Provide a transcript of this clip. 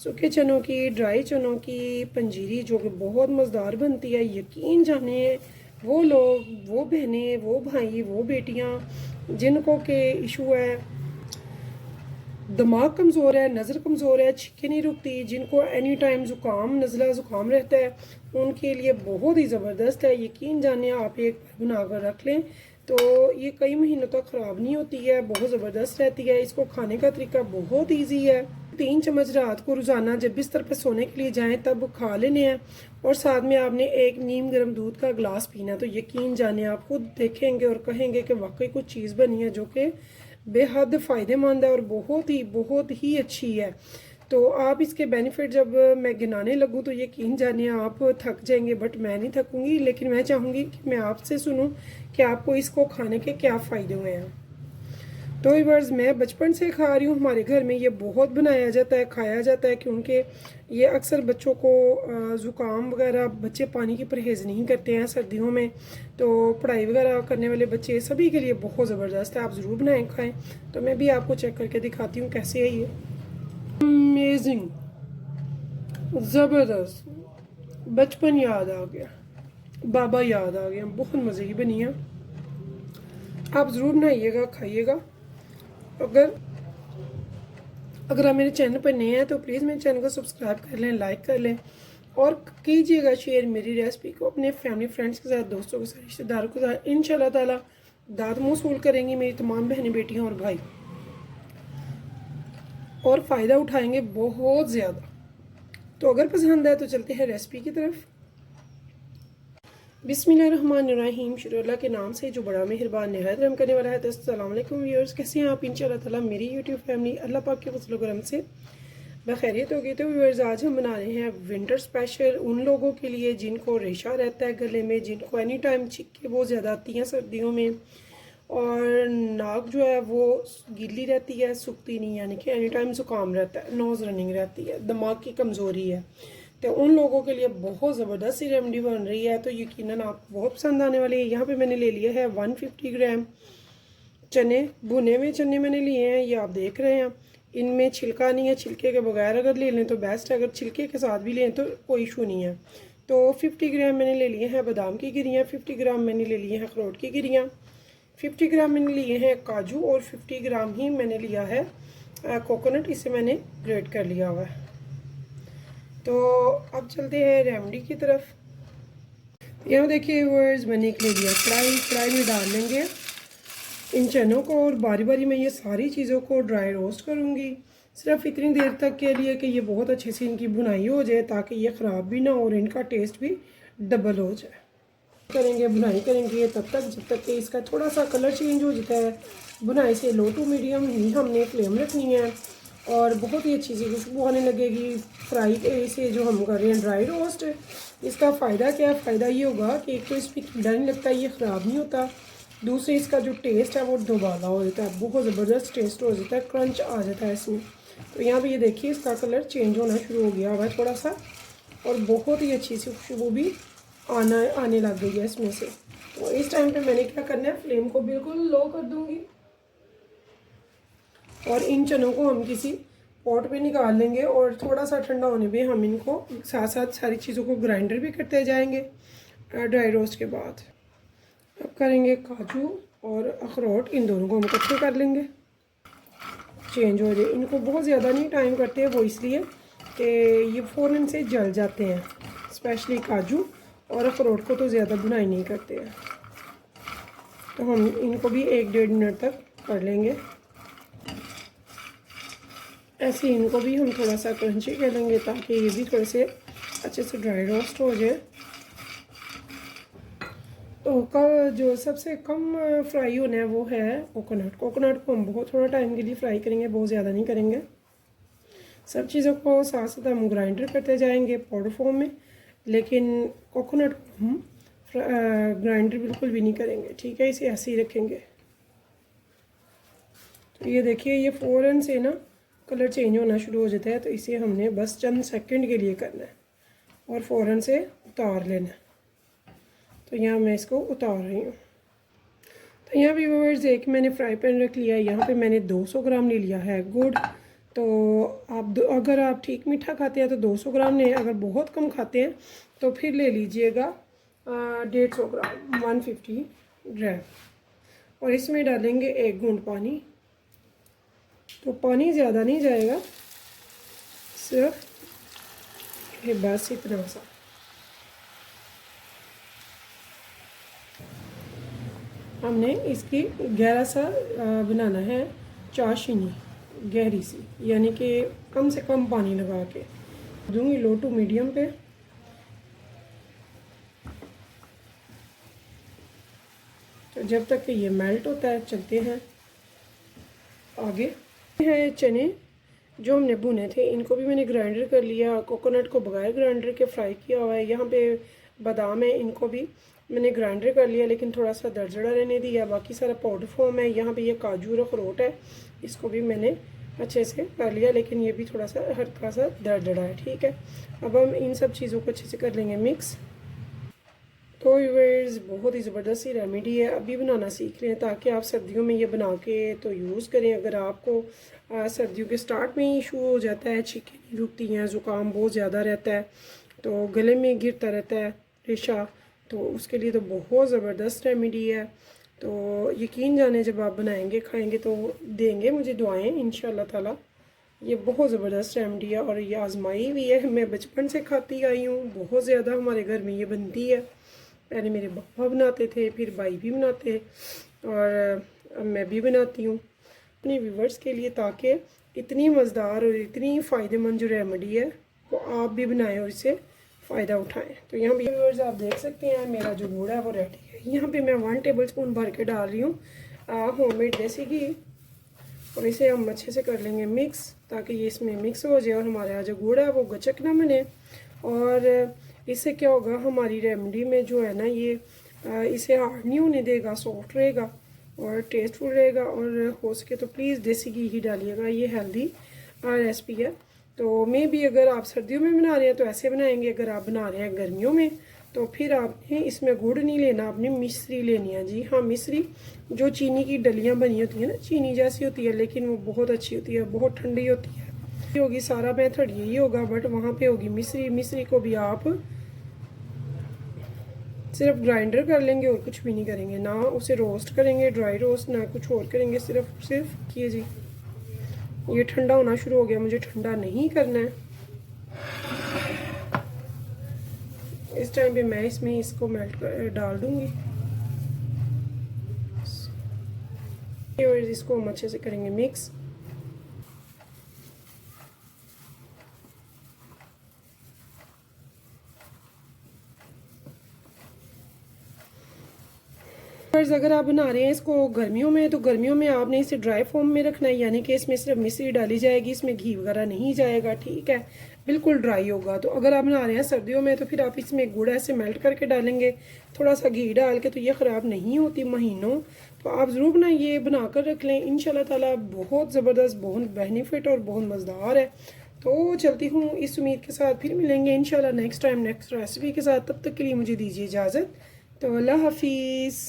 सूखे चनों की, ड्राई चनों की पंजीरी जो कि बहुत मज़ेदार बनती है। यकीन जाने वो लोग, वो बहनें, वो भाई, वो बेटियां जिनको के इशू है, दिमाग कमज़ोर है, नज़र कमज़ोर है, छिक्के नहीं रुकती, जिनको एनी टाइम ज़ुकाम, नज़ला ज़ुकाम रहता है, उनके लिए बहुत ही ज़बरदस्त है। यकीन जाने आप एक बार बना कर रख लें तो ये कई महीनों तक ख़राब नहीं होती है, बहुत ज़बरदस्त रहती है। इसको खाने का तरीका बहुत ईजी है। 3 चम्मच रात को रोज़ाना जब बिस्तर पर सोने के लिए जाएं तब खा लेने हैं, और साथ में आपने एक नीम गर्म दूध का गिलास पीना। तो यकीन जाने आप खुद देखेंगे और कहेंगे कि वाकई कुछ चीज़ बनी है जो कि बेहद फ़ायदेमंद है और बहुत ही अच्छी है। तो आप इसके बेनिफिट जब मैं गिनाने लगूं तो यकीन जानिए आप थक जाएंगे, बट मैं नहीं थकूंगी। लेकिन मैं चाहूँगी कि मैं आपसे सुनूं कि आपको इसको खाने के क्या फ़ायदे हुए हैं। तो व्यूअर्स, मैं बचपन से खा रही हूँ, हमारे घर में ये बहुत बनाया जाता है, खाया जाता है, क्योंकि ये अक्सर बच्चों को ज़ुकाम वगैरह, बच्चे पानी की परहेज़ नहीं करते हैं सर्दियों में, तो पढ़ाई वगैरह करने वाले बच्चे सभी के लिए बहुत ज़बरदस्त है। आप ज़रूर बनाएं, खाएं। तो मैं भी आपको चेक करके दिखाती हूँ कैसे है ये। अमेजिंग, ज़बरदस्त, बचपन याद आ गया, बाबा याद आ गया, बहुत मज़े की बनी है। आप ज़रूर बनाइएगा, खाइएगा। अगर अगर आप मेरे चैनल पर नए हैं तो प्लीज़ मेरे चैनल को सब्सक्राइब कर लें, लाइक कर लें, और कीजिएगा शेयर मेरी रेसिपी को अपने फैमिली फ्रेंड्स के साथ, दोस्तों के साथ, रिश्तेदारों के साथ। इंशाल्लाह ताला दाद मौसूल करेंगी मेरी तमाम बहनें, बेटियां और भाई, और फ़ायदा उठाएंगे बहुत ज़्यादा। तो अगर पसंद आए तो चलते हैं रेसिपी की तरफ। बिस्मिल्लाहिर्रहमानिर्रहीम, शुरू अल्लाह के नाम से जो बड़ा मेहरबान निहायत रहम करने वाला है। तो अस्सलाम वालेकुम व्यूअर्स, कैसे हैं आप? इंशाल्लाह ताला मेरी यूट्यूब फैमिली अल्लाह पाक के फज़ल व करम से बखैरियत होगी। तो व्यूअर्स, आज हम बना रहे हैं विंटर स्पेशल उन लोगों के लिए जिनको रेशा रहता है गले में, जिनको एनी टाइम छिक्के बहुत ज़्यादा आती हैं सर्दियों में, और नाक जो है वो गीली रहती है, सूखती नहीं, यानी कि एनी टाइम ज़ुकाम रहता है, नोज़ रनिंग रहती है, दिमाग की कमज़ोरी है। तो उन लोगों के लिए बहुत ज़बरदस्त सी रेमडी बन रही है, तो यकीनन आपको बहुत पसंद आने वाली है। यहाँ पे मैंने ले लिया है 150 ग्राम चने, भुने हुए चने मैंने लिए हैं, ये आप देख रहे हैं। इनमें छिलका नहीं है, छिलके के बगैर अगर ले लें तो बेस्ट है, अगर छिलके के साथ भी लें तो कोई इशू नहीं है। तो 50 ग्राम मैंने ले लिए हैं बादाम की गिरियाँ, 50 ग्राम मैंने ले लिए हैं अखरोट की गिरियाँ, 50 ग्राम मैंने लिए हैं काजू, और 50 ग्राम ही मैंने लिया है कोकोनट, इसे मैंने ग्रेट कर लिया हुआ है। तो अब चलते हैं रेमडी की तरफ। यहाँ देखिए वर्ड्स, मैंने एक ले लिया कढ़ाई में डाल लेंगे इन चनों को, और बारी बारी में ये सारी चीज़ों को ड्राई रोस्ट करूँगी, सिर्फ इतनी देर तक के लिए कि ये बहुत अच्छे से इनकी भुनाई हो जाए, ताकि ये ख़राब भी ना हो और इनका टेस्ट भी डबल हो जाए। भुनाई करेंगे तब तक जब तक कि इसका थोड़ा सा कलर चेंज हो जाता है। भुनाई से लो टू मीडियम ही हमने फ्लेम रखनी है, और बहुत ही अच्छी सी खुशबू आने लगेगी फ्राई से जो हम कर रहे हैं ड्राई रोस्ट। इसका फ़ायदा क्या है? फ़ायदा ये होगा कि एक तो इस पर कीड़ा नहीं लगता, ये ख़राब नहीं होता, दूसरे इसका जो टेस्ट है वो दोबारा हो जाता है, बहुत ज़बरदस्त टेस्ट हो जाता है, क्रंच आ जाता है इसमें। तो यहाँ पे ये देखिए इसका कलर चेंज होना शुरू हो गया हुआ है थोड़ा सा, और बहुत ही अच्छी सी खुशबू भी आने लग गई है इसमें से। तो इस टाइम पे मैंने क्या करना है, फ्लेम को बिल्कुल लो कर दूंगी, और इन चनों को हम किसी पॉट पे निकाल लेंगे, और थोड़ा सा ठंडा होने पे हम इनको साथ साथ सारी चीज़ों को ग्राइंडर भी करते जाएंगे ड्राई रोस्ट के बाद। अब करेंगे काजू और अखरोट, इन दोनों को हम इकट्ठे कर लेंगे, चेंज हो जाए। इनको बहुत ज़्यादा नहीं टाइम करते हैं, वो इसलिए कि ये फ़ौरन से जल जाते हैं, स्पेशली काजू और अखरोट को तो ज़्यादा भुनाई नहीं करते हैं। तो हम इनको भी 1-1.5 मिनट तक कर लेंगे ऐसे। इनको भी हम थोड़ा सा क्रंची कर लेंगे ताकि ये भी थोड़े से अच्छे से ड्राई रोस्ट हो जाए। तो का जो सबसे कम फ्राई होना है वो है कोकोनट। कोकोनट को हम बहुत थोड़ा टाइम के लिए फ्राई करेंगे, बहुत ज़्यादा नहीं करेंगे। सब चीज़ों को साथ साथ हम ग्राइंडर करते जाएंगे पाउडर फॉर्म में, लेकिन कोकोनट को हम ग्राइंडर बिल्कुल भी नहीं करेंगे, ठीक है, इसे ऐसे ही रखेंगे। तो ये देखिए ये फ़ौरन से ना कलर चेंज होना शुरू हो जाता है, तो इसे हमने बस चंद सेकंड के लिए करना है और फ़ौरन से उतार लेना है। तो यहाँ मैं इसको उतार रही हूँ। तो यहाँ व्यूअर्स एक मैंने फ्राई पैन रख लिया है, यहाँ पे मैंने 200 ग्राम ले लिया है गुड़। तो आप अगर आप ठीक मीठा खाते हैं तो 200 ग्राम लें, अगर बहुत कम खाते हैं तो फिर ले लीजिएगा 150 ग्राम 150 ग्राम। और इसमें डालेंगे 1 घूंट पानी। तो पानी ज़्यादा नहीं जाएगा, सिर्फ ये बस इतना सा। हमने इसकी गहरा सा बनाना है चाशनी, गहरी सी, यानी कि कम से कम पानी लगा के दूंगी लो टू मीडियम पे। तो जब तक कि ये मेल्ट होता है चलते हैं आगे। है चने जो हमने भुने थे, इनको भी मैंने ग्राइंडर कर लिया। कोकोनट को बगैर ग्राइंडर के फ्राई किया हुआ है। यहाँ पे बादाम है, इनको भी मैंने ग्राइंडर कर लिया लेकिन थोड़ा सा दरदरा रहने दिया। बाकी सारा पाउडर फॉर्म है। यहाँ पे ये काजू और अखरोट है, इसको भी मैंने अच्छे से कर लिया लेकिन ये भी थोड़ा सा हल्का सा दरदरा है। ठीक है, अब हम इन सब चीज़ों को अच्छे से कर लेंगे मिक्स। तो व्यूअर्स बहुत ही ज़बरदस्त सी रेमेडी है, अभी बनाना सीख लें ताकि आप सर्दियों में ये बना के तो यूज़ करें। अगर आपको सर्दियों के स्टार्ट में ही इशू हो जाता है, छींकें नहीं रुकती हैं, ज़ुकाम बहुत ज़्यादा रहता है, तो गले में गिरता रहता है रेशा, तो उसके लिए तो बहुत ज़बरदस्त रेमेडी है। तो यकीन जाने जब आप बनाएंगे खाएंगे तो देंगे मुझे दुआएं इंशाल्लाह ताला। ये बहुत ज़बरदस्त रेमेडी है और ये आजमाई भी है, मैं बचपन से खाती आई हूँ, बहुत ज़्यादा हमारे घर में ये बनती है। पहले मेरे पापा बनाते थे, फिर भाई भी बनाते और अब मैं भी बनाती हूँ अपने व्यूवर्स के लिए, ताकि इतनी मज़ेदार और इतनी फ़ायदेमंद जो रेमेडी है वो आप भी बनाएं और इससे फ़ायदा उठाएं। तो यहाँ भी व्यूवर्स आप देख सकते हैं मेरा जो गुड़ है वो रेडी है। यहाँ पे मैं 1 टेबल स्पून भर के डाल रही हूँ होममेड देसी घी, और इसे हम अच्छे से कर लेंगे मिक्स ताकि ये इसमें मिक्स हो जाए और हमारा जो गुड़ है वो गचक ना बने। और इससे क्या होगा, हमारी रेमेडी में जो है ना ये इसे हार्ड नहीं होने देगा, सॉफ्ट रहेगा और टेस्टफुल रहेगा। और हो सके तो प्लीज़ देसी घी ही डालिएगा, ये हेल्दी रेसिपी है। तो मे भी अगर आप सर्दियों में बना रहे हैं तो ऐसे बनाएंगे, अगर आप बना रहे हैं गर्मियों में तो फिर आपने इसमें गुड़ नहीं लेना, आपने मिश्री लेनी है। जी हाँ, मिश्री जो चीनी की डलियाँ बनी होती हैं ना, चीनी जैसी होती है लेकिन वो बहुत अच्छी होती है, बहुत ठंडी होती है। होगी सारा मेथड यही होगा, बट वहाँ पे होगी मिश्री। मिश्री को भी आप सिर्फ ग्राइंडर कर लेंगे और कुछ भी नहीं करेंगे, ना उसे रोस्ट करेंगे ड्राई रोस्ट, ना कुछ और करेंगे, सिर्फ ये। जी ये ठंडा होना शुरू हो गया, मुझे ठंडा नहीं करना है। इस टाइम पे मैं इसमें इसको मेल्ट कर डाल दूंगी और इसको हम अच्छे से करेंगे मिक्स। अगर आप बना रहे हैं इसको गर्मियों में तो गर्मियों में आपने इसे ड्राई फॉर्म में रखना है, यानी कि इसमें सिर्फ मिश्री डाली जाएगी, इसमें घी वगैरह नहीं जाएगा। ठीक है, बिल्कुल ड्राई होगा। तो अगर आप बना रहे हैं सर्दियों में तो फिर आप इसमें गुड़ ऐसे मेल्ट करके डालेंगे, थोड़ा सा घी डाल के, तो ये ख़राब नहीं होती महीनों। तो आप ज़रूर ना ये बना कर रख लें, इंशाल्लाह ताला बहुत ज़बरदस्त, बहुत बेनिफिट और बहुत मज़ेदार है। तो चलती हूँ इस उम्मीद के साथ, फिर मिलेंगे इंशाल्लाह नेक्स्ट टाइम नेक्स्ट रेसिपी के साथ। तब तक के लिए मुझे दीजिए इजाज़त। तो अल्लाह हाफिज़।